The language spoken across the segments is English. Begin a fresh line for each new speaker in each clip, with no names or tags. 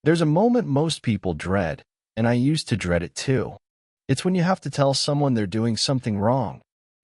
There's a moment most people dread, and I used to dread it too. It's when you have to tell someone they're doing something wrong.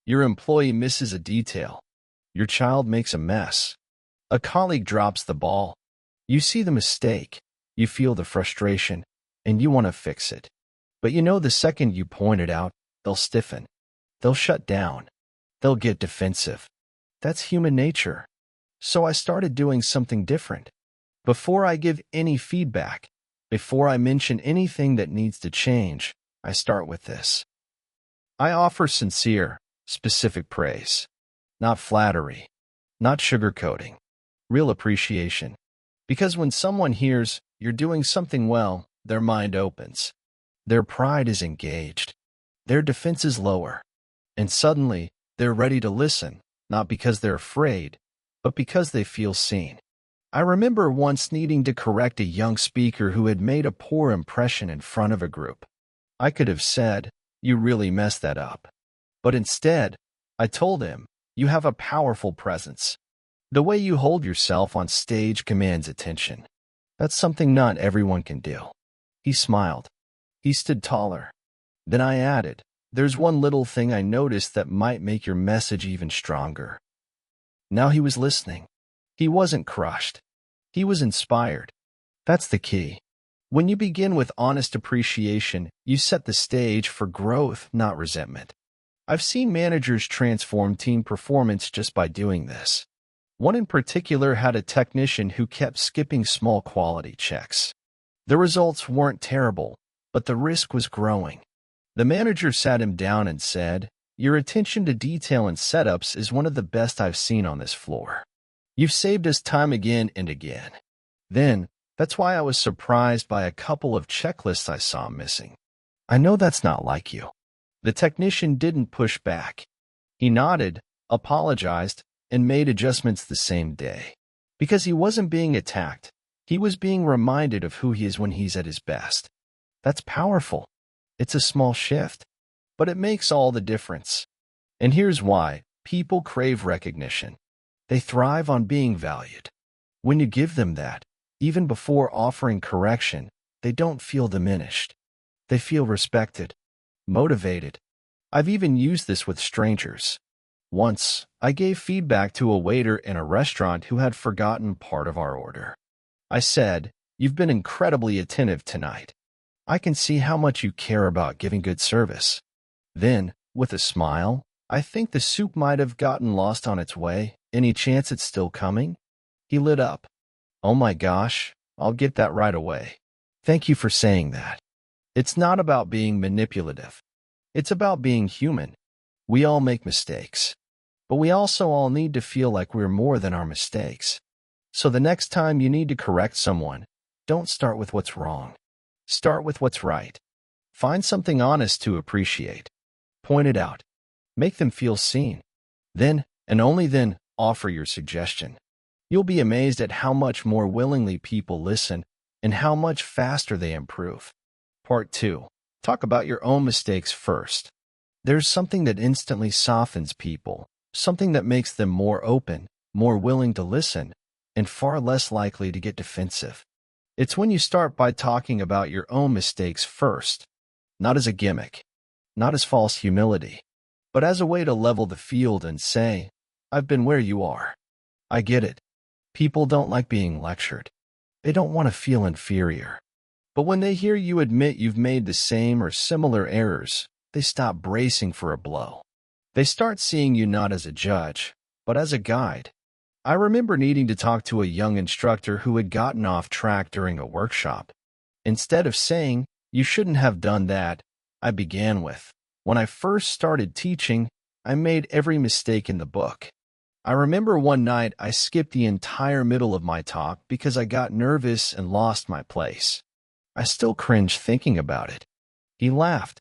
Your employee misses a detail. Your child makes a mess. A colleague drops the ball. You see the mistake. You feel the frustration, and you want to fix it. But you know the second you point it out, they'll stiffen. They'll shut down. They'll get defensive. That's human nature. So I started doing something different. Before I give any feedback, before I mention anything that needs to change, I start with this. I offer sincere, specific praise. Not flattery. Not sugarcoating. Real appreciation. Because when someone hears you're doing something well, their mind opens. Their pride is engaged. Their defense is lower. And suddenly, they're ready to listen, not because they're afraid, but because they feel seen. I remember once needing to correct a young speaker who had made a poor impression in front of a group. I could have said, "You really messed that up." But instead, I told him, "You have a powerful presence. The way you hold yourself on stage commands attention. That's something not everyone can do." He smiled. He stood taller. Then I added, "There's one little thing I noticed that might make your message even stronger." Now he was listening. He wasn't crushed. He was inspired. That's the key. When you begin with honest appreciation, you set the stage for growth, not resentment. I've seen managers transform team performance just by doing this. One in particular had a technician who kept skipping small quality checks. The results weren't terrible, but the risk was growing. The manager sat him down and said, "Your attention to detail and setups is one of the best I've seen on this floor. You've saved us time again and again." Then, that's why I was surprised by a couple of checklists I saw missing. "I know that's not like you." The technician didn't push back. He nodded, apologized, and made adjustments the same day. Because he wasn't being attacked, he was being reminded of who he is when he's at his best. That's powerful. It's a small shift, but it makes all the difference. And here's why. People crave recognition. They thrive on being valued. When you give them that, even before offering correction, they don't feel diminished. They feel respected, motivated. I've even used this with strangers. Once, I gave feedback to a waiter in a restaurant who had forgotten part of our order. I said, "You've been incredibly attentive tonight. I can see how much you care about giving good service." Then, with a smile, "I think the soup might have gotten lost on its way. Any chance it's still coming?" He lit up. "Oh my gosh, I'll get that right away. Thank you for saying that." It's not about being manipulative. It's about being human. We all make mistakes. But we also all need to feel like we're more than our mistakes. So the next time you need to correct someone, don't start with what's wrong. Start with what's right. Find something honest to appreciate. Point it out. Make them feel seen. Then, and only then, offer your suggestion. You'll be amazed at how much more willingly people listen and how much faster they improve. Part 2. Talk about your own mistakes first. There's something that instantly softens people, something that makes them more open, more willing to listen, and far less likely to get defensive. It's when you start by talking about your own mistakes first, not as a gimmick, not as false humility, but as a way to level the field and say, "I've been where you are. I get it." People don't like being lectured. They don't want to feel inferior. But when they hear you admit you've made the same or similar errors, they stop bracing for a blow. They start seeing you not as a judge, but as a guide. I remember needing to talk to a young instructor who had gotten off track during a workshop. Instead of saying, "You shouldn't have done that," I began with, "When I first started teaching, I made every mistake in the book." I remember one night I skipped the entire middle of my talk because I got nervous and lost my place. I still cringe thinking about it. He laughed.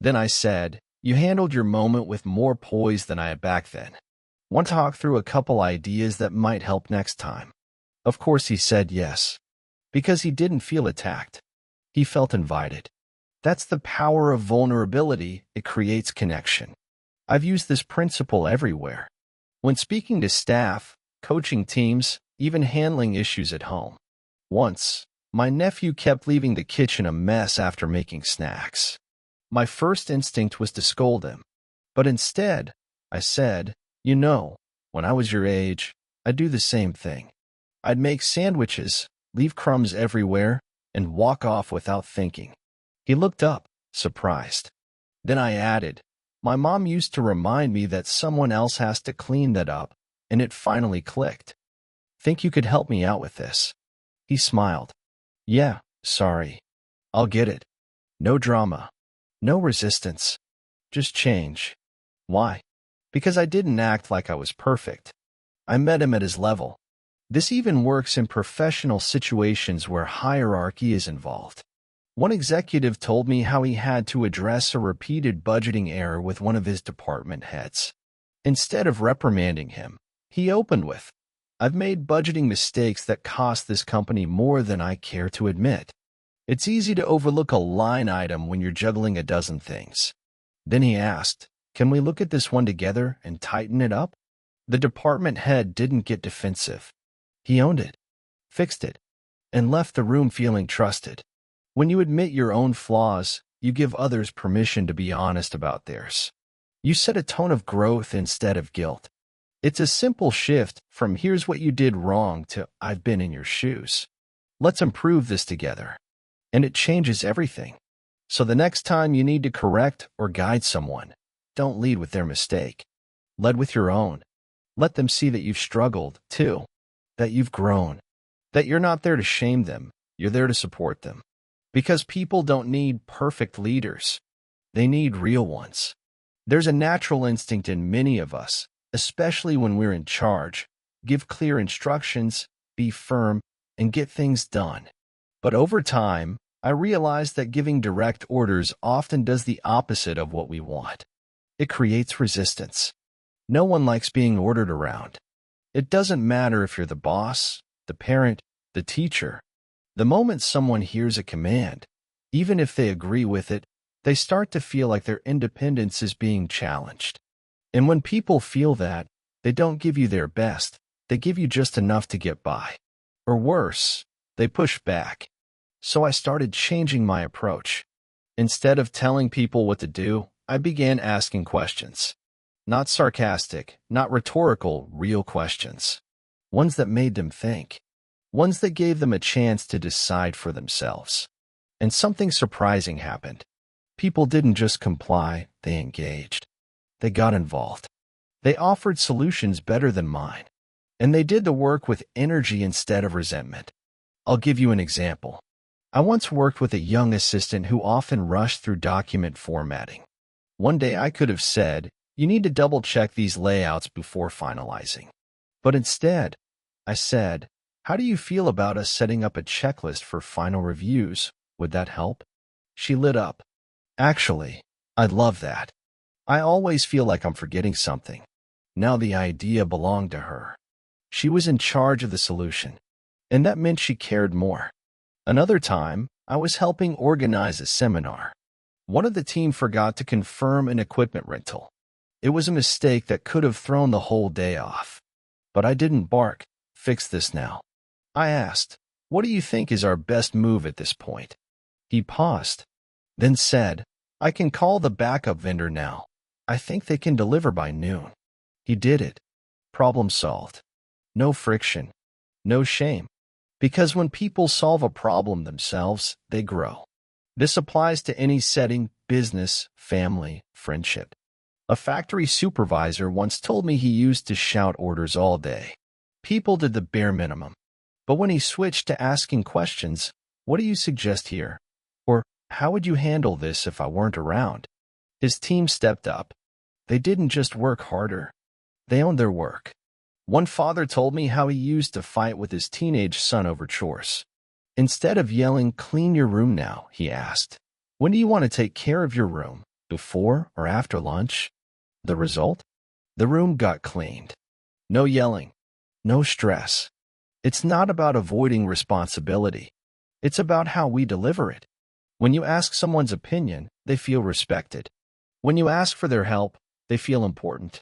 Then I said, "You handled your moment with more poise than I had back then. Want to talk through a couple ideas that might help next time?" Of course he said yes, because he didn't feel attacked. He felt invited. That's the power of vulnerability. It creates connection. I've used this principle everywhere. When speaking to staff, coaching teams, even handling issues at home. Once, My nephew kept leaving the kitchen a mess after making snacks. My first instinct was to scold him. But instead, I said, "You know, when I was your age, I'd do the same thing. I'd make sandwiches, leave crumbs everywhere, and walk off without thinking." He looked up, surprised. Then I added, "My mom used to remind me that someone else has to clean that up, and it finally clicked. Think you could help me out with this?" He smiled. "Yeah, sorry. I'll get it. No drama. No resistance. Just change." Why? Because I didn't act like I was perfect. I met him at his level. This even works in professional situations where hierarchy is involved. One executive told me how he had to address a repeated budgeting error with one of his department heads. Instead of reprimanding him, he opened with, "I've made budgeting mistakes that cost this company more than I care to admit." It's easy to overlook a line item when you're juggling a dozen things. Then he asked, "Can we look at this one together and tighten it up?" The department head didn't get defensive. He owned it, fixed it, and left the room feeling trusted. When you admit your own flaws, you give others permission to be honest about theirs. You set a tone of growth instead of guilt. It's a simple shift from "here's what you did wrong" to "I've been in your shoes. Let's improve this together." And it changes everything. So the next time you need to correct or guide someone, don't lead with their mistake. Lead with your own. Let them see that you've struggled, too, that you've grown, that you're not there to shame them, you're there to support them. Because people don't need perfect leaders. They need real ones. There's a natural instinct in many of us, especially when we're in charge. Give clear instructions, be firm, and get things done. But over time, I realized that giving direct orders often does the opposite of what we want. It creates resistance. No one likes being ordered around. It doesn't matter if you're the boss, the parent, the teacher. The moment someone hears a command, even if they agree with it, they start to feel like their independence is being challenged. And when people feel that, they don't give you their best, they give you just enough to get by. Or worse, they push back. So I started changing my approach. Instead of telling people what to do, I began asking questions. Not sarcastic, not rhetorical, real questions. Ones that made them think. Ones that gave them a chance to decide for themselves. And something surprising happened. People didn't just comply, they engaged. They got involved. They offered solutions better than mine. And they did the work with energy instead of resentment. I'll give you an example. I once worked with a young assistant who often rushed through document formatting. One day I could have said, "You need to double-check these layouts before finalizing." But instead, I said, "How do you feel about us setting up a checklist for final reviews? Would that help?" She lit up. "Actually, I'd love that. I always feel like I'm forgetting something." Now the idea belonged to her. She was in charge of the solution, and that meant she cared more. Another time, I was helping organize a seminar. One of the team forgot to confirm an equipment rental. It was a mistake that could have thrown the whole day off. But I didn't bark, "Fix this now." I asked, "What do you think is our best move at this point?" He paused, then said, "I can call the backup vendor now. I think they can deliver by noon." He did it. Problem solved. No friction. No shame. Because when people solve a problem themselves, they grow. This applies to any setting: business, family, friendship. A factory supervisor once told me he used to shout orders all day. People did the bare minimum. But when he switched to asking questions, "What do you suggest here?" Or, "How would you handle this if I weren't around?" his team stepped up. They didn't just work harder. They owned their work. One father told me how he used to fight with his teenage son over chores. Instead of yelling, "Clean your room now," he asked, "When do you want to take care of your room? Before or after lunch?" The result? The room got cleaned. No yelling. No stress. It's not about avoiding responsibility. It's about how we deliver it. When you ask someone's opinion, they feel respected. When you ask for their help, they feel important.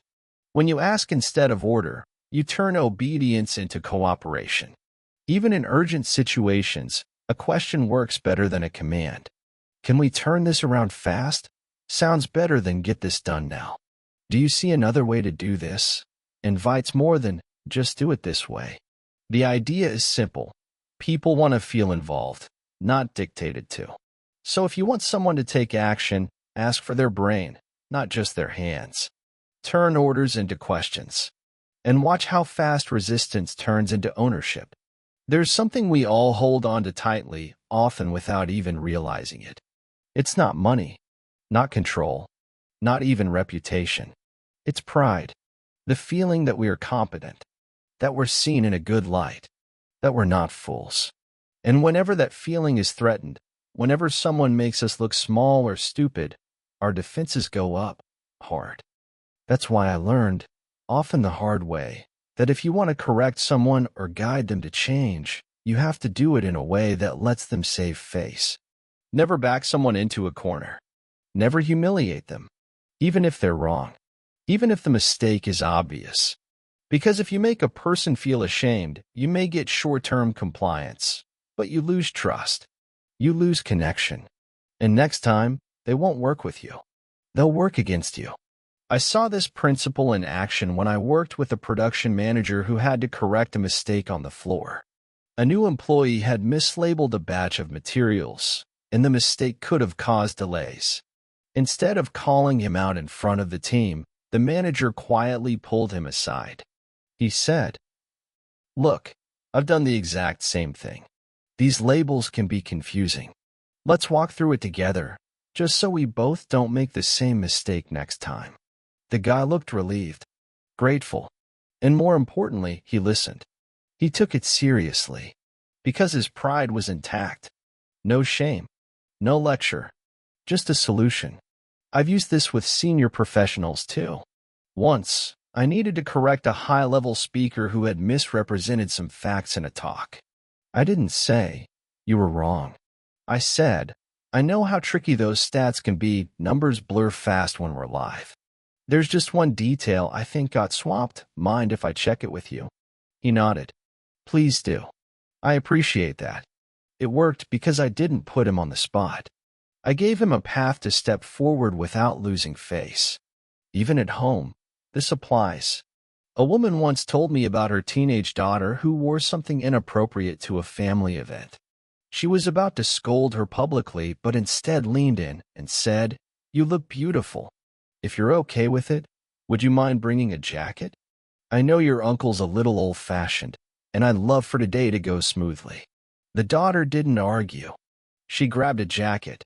When you ask instead of order, you turn obedience into cooperation. Even in urgent situations, A question works better than a command. Can we turn this around fast? Sounds better than get this done now. Do you see another way to do this? Invites more than just do it this way. The idea is simple. People want to feel involved, not dictated to. So if you want someone to take action, ask for their brain, not just their hands. Turn orders into questions. And watch how fast resistance turns into ownership. There's something we all hold on to tightly, often without even realizing it. It's not money, not control, not even reputation. It's pride. The feeling that we are competent, that we're seen in a good light, that we're not fools. And whenever that feeling is threatened, whenever someone makes us look small or stupid, our defenses go up hard. That's why I learned, often the hard way, that if you want to correct someone or guide them to change, you have to do it in a way that lets them save face. Never back someone into a corner. Never humiliate them, even if they're wrong, even if the mistake is obvious. Because if you make a person feel ashamed, you may get short-term compliance, but you lose trust. You lose connection. And next time, they won't work with you. They'll work against you. I saw this principle in action when I worked with a production manager who had to correct a mistake on the floor. A new employee had mislabeled a batch of materials, and the mistake could have caused delays. Instead of calling him out in front of the team, the manager quietly pulled him aside. He said, "Look, I've done the exact same thing. These labels can be confusing. Let's walk through it together, just so we both don't make the same mistake next time." The guy looked relieved, grateful, and more importantly, he listened. He took it seriously, because his pride was intact. No shame, no lecture, just a solution. I've used this with senior professionals too. Once, I needed to correct a high-level speaker who had misrepresented some facts in a talk. I didn't say, "You were wrong." I said, "I know how tricky those stats can be. Numbers blur fast when we're live. There's just one detail I think got swapped. Mind if I check it with you?" He nodded. "Please do. I appreciate that." It worked because I didn't put him on the spot. I gave him a path to step forward without losing face. Even at home, this applies. A woman once told me about her teenage daughter who wore something inappropriate to a family event. She was about to scold her publicly, but instead leaned in and said, "You look beautiful. If you're okay with it, would you mind bringing a jacket? I know your uncle's a little old-fashioned, and I'd love for today to go smoothly." The daughter didn't argue. She grabbed a jacket.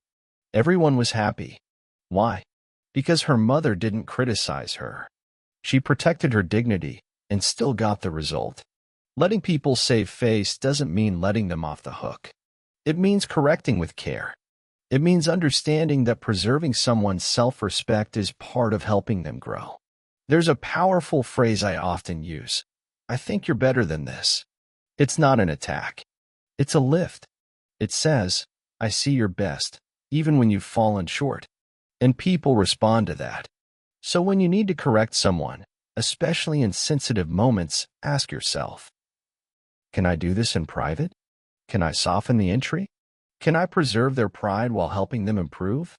Everyone was happy. Why? Because her mother didn't criticize her. She protected her dignity and still got the result. Letting people save face doesn't mean letting them off the hook. It means correcting with care. It means understanding that preserving someone's self-respect is part of helping them grow. There's a powerful phrase I often use. "I think you're better than this." It's not an attack. It's a lift. It says, "I see your best, even when you've fallen short." And people respond to that. So when you need to correct someone, especially in sensitive moments, ask yourself, can I do this in private? Can I soften the entry? Can I preserve their pride while helping them improve?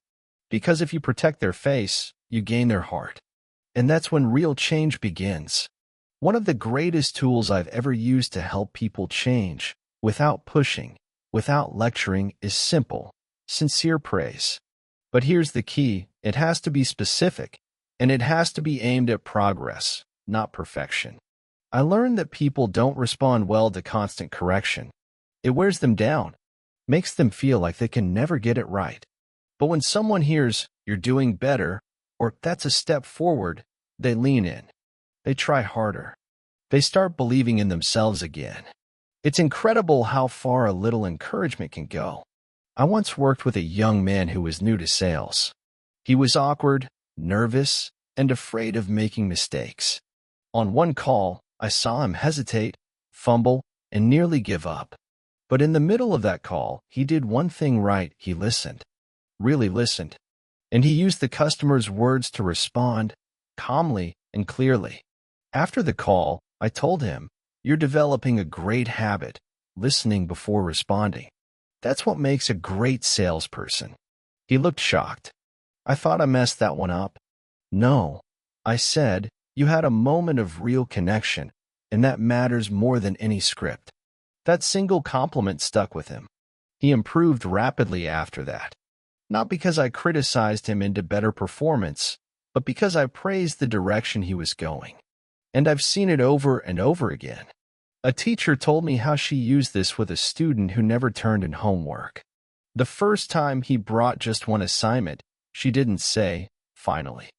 Because if you protect their face, you gain their heart. And that's when real change begins. One of the greatest tools I've ever used to help people change, without pushing, without lecturing, is simple, sincere praise. But here's the key: it has to be specific, and it has to be aimed at progress, not perfection. I learned that people don't respond well to constant correction. It wears them down, makes them feel like they can never get it right. But when someone hears, "You're doing better," or "That's a step forward," they lean in. They try harder. They start believing in themselves again. It's incredible how far a little encouragement can go. I once worked with a young man who was new to sales. He was awkward, nervous, and afraid of making mistakes. On one call, I saw him hesitate, fumble, and nearly give up. But in the middle of that call, he did one thing right. He listened, really listened. And he used the customer's words to respond, calmly and clearly. After the call, I told him, "You're developing a great habit, listening before responding." That's what makes a great salesperson. He looked shocked. I thought I messed that one up. No, I said, you had a moment of real connection, and that matters more than any script. That single compliment stuck with him. He improved rapidly after that. Not because I criticized him into better performance, but because I praised the direction he was going. And I've seen it over and over again. A teacher told me how she used this with a student who never turned in homework. The first time he brought just one assignment, she didn't say, finally.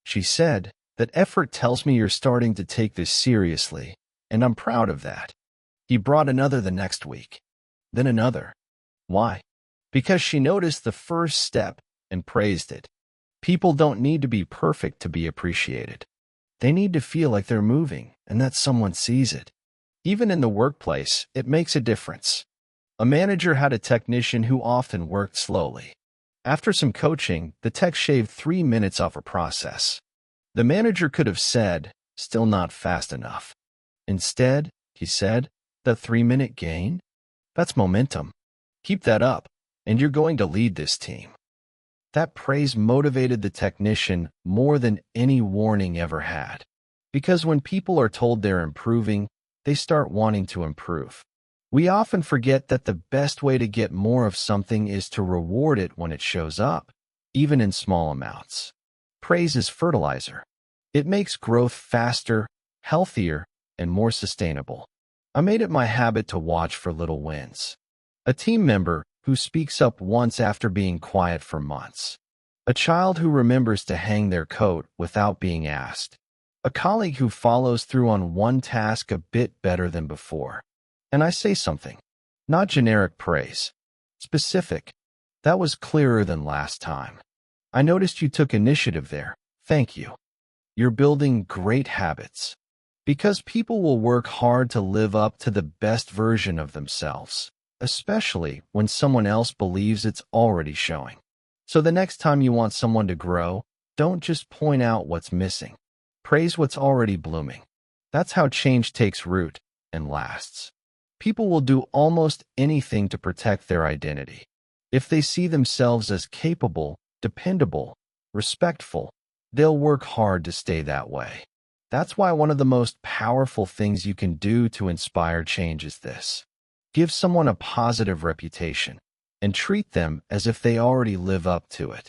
She said, that effort tells me you're starting to take this seriously, and I'm proud of that. He brought another the next week. Then another. Why? Because she noticed the first step and praised it. People don't need to be perfect to be appreciated. They need to feel like they're moving and that someone sees it. Even in the workplace, it makes a difference. A manager had a technician who often worked slowly. After some coaching, the tech shaved 3 minutes off her process. The manager could have said, still not fast enough. Instead, he said, the 3-minute gain? That's momentum. Keep that up, and you're going to lead this team. That praise motivated the technician more than any warning ever had. Because when people are told they're improving, they start wanting to improve. We often forget that the best way to get more of something is to reward it when it shows up, even in small amounts. Praise is fertilizer. It makes growth faster, healthier, and more sustainable. I made it my habit to watch for little wins. A team member who speaks up once after being quiet for months. A child who remembers to hang their coat without being asked. A colleague who follows through on one task a bit better than before. And I say something. Not generic praise. Specific. That was clearer than last time. I noticed you took initiative there. Thank you. You're building great habits. Because people will work hard to live up to the best version of themselves, especially when someone else believes it's already showing. So the next time you want someone to grow, don't just point out what's missing. Praise what's already blooming. That's how change takes root and lasts. People will do almost anything to protect their identity. If they see themselves as capable, dependable, respectful, they'll work hard to stay that way. That's why one of the most powerful things you can do to inspire change is this. Give someone a positive reputation and treat them as if they already live up to it.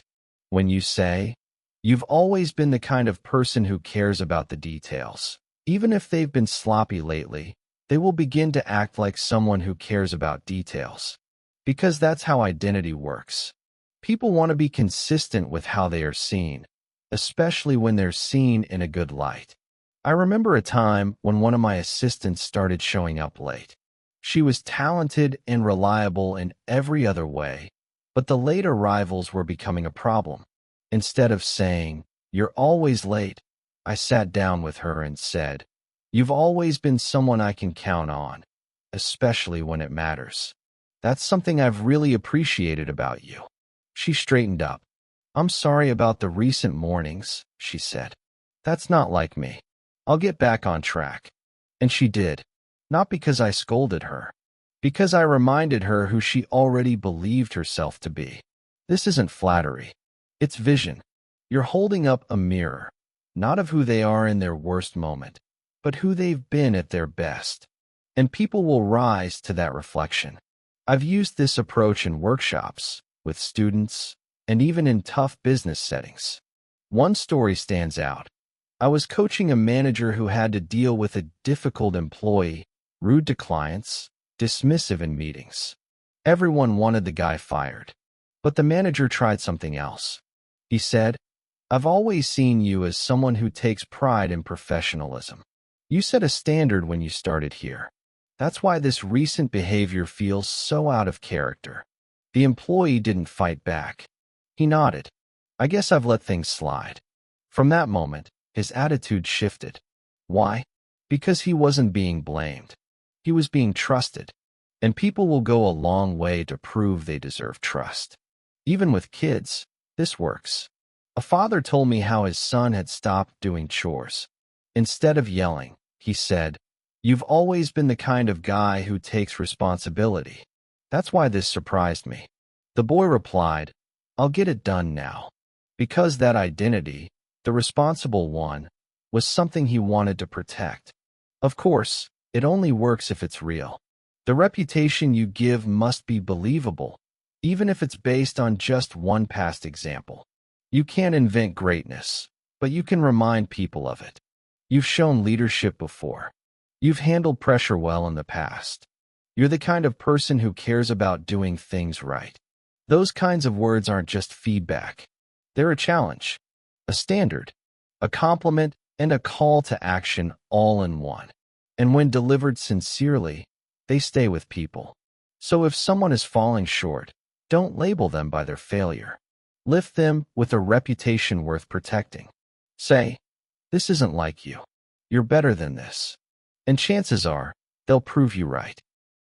When you say, "You've always been the kind of person who cares about the details," even if they've been sloppy lately, they will begin to act like someone who cares about details. Because that's how identity works. People want to be consistent with how they are seen, especially when they're seen in a good light. I remember a time when one of my assistants started showing up late. She was talented and reliable in every other way, but the late arrivals were becoming a problem. Instead of saying, "You're always late," I sat down with her and said, "You've always been someone I can count on, especially when it matters. That's something I've really appreciated about you." She straightened up. "I'm sorry about the recent mornings," she said. "That's not like me. I'll get back on track." And she did. Not because I scolded her. Because I reminded her who she already believed herself to be. This isn't flattery. It's vision. You're holding up a mirror, not of who they are in their worst moment, but who they've been at their best. And people will rise to that reflection. I've used this approach in workshops, with students, and even in tough business settings. One story stands out. I was coaching a manager who had to deal with a difficult employee, rude to clients, dismissive in meetings. Everyone wanted the guy fired. But the manager tried something else. He said, "I've always seen you as someone who takes pride in professionalism. You set a standard when you started here. That's why this recent behavior feels so out of character." The employee didn't fight back. He nodded. "I guess I've let things slide." From that moment, his attitude shifted. Why? Because he wasn't being blamed. He was being trusted. And people will go a long way to prove they deserve trust. Even with kids, this works. A father told me how his son had stopped doing chores. Instead of yelling, he said, "You've always been the kind of guy who takes responsibility." That's why this surprised me. The boy replied, I'll get it done now. Because that identity, the responsible one, was something he wanted to protect. Of course, it only works if it's real. The reputation you give must be believable, even if it's based on just one past example. You can't invent greatness, but you can remind people of it. You've shown leadership before. You've handled pressure well in the past. You're the kind of person who cares about doing things right. Those kinds of words aren't just feedback. They're a challenge, a standard, a compliment, and a call to action all in one. And when delivered sincerely, they stay with people. So if someone is falling short, don't label them by their failure. Lift them with a reputation worth protecting. Say, this isn't like you. You're better than this. And chances are, they'll prove you right.